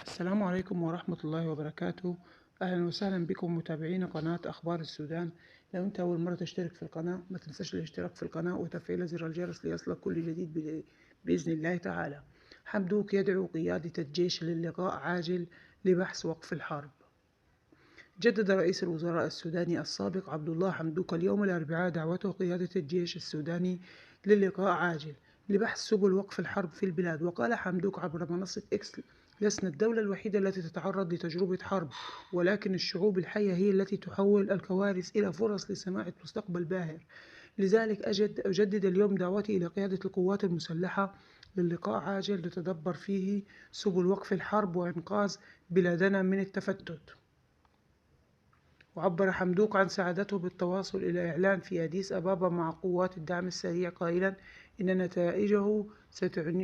السلام عليكم ورحمة الله وبركاته. أهلا وسهلا بكم متابعين قناة أخبار السودان. لو أنت أول مرة تشترك في القناة ما تنساش الاشتراك في القناة وتفعيل زر الجرس ليصلك كل جديد بإذن الله تعالى. حمدوك يدعو قيادة الجيش للقاء عاجل لبحث وقف الحرب. جدد رئيس الوزراء السوداني السابق عبد الله حمدوك اليوم الأربعاء دعوته قيادة الجيش السوداني للقاء عاجل لبحث سبل وقف الحرب في البلاد. وقال حمدوك عبر منصة إكس: لسنا الدولة الوحيدة التي تتعرض لتجربة حرب، ولكن الشعوب الحية هي التي تحول الكوارث إلى فرص لصناعة مستقبل باهر. لذلك أجدد اليوم دعوتي إلى قيادة القوات المسلحة للقاء عاجل لتدبر فيه سبل وقف الحرب وإنقاذ بلادنا من التفتت. وعبر حمدوك عن سعادته بالتواصل إلى إعلان في أديس أبابا مع قوات الدعم السريع، قائلا إن نتائجه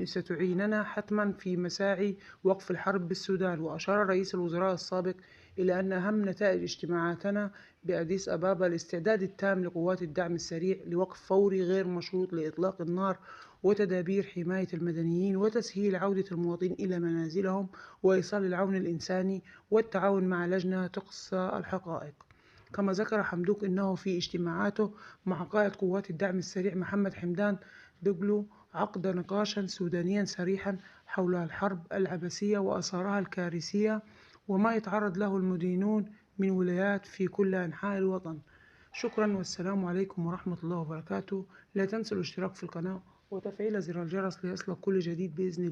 ستعيننا حتما في مساعي وقف الحرب بالسودان. وأشار رئيس الوزراء السابق إلى أن أهم نتائج اجتماعاتنا بأديس أبابا الاستعداد التام لقوات الدعم السريع لوقف فوري غير مشروط لإطلاق النار وتدابير حماية المدنيين وتسهيل عودة المواطنين إلى منازلهم وإيصال العون الإنساني والتعاون مع لجنة تقصى الحقائق. كما ذكر حمدوك أنه في اجتماعاته مع قائد قوات الدعم السريع محمد حمدان دقلو عقد نقاشا سودانيا صريحا حول الحرب العبثية وآثارها الكارثية وما يتعرض له المدينون من ولايات في كل أنحاء الوطن. شكرا والسلام عليكم ورحمة الله وبركاته. لا تنسوا الاشتراك في القناة وتفعيل زر الجرس ليصلك كل جديد بإذن الله.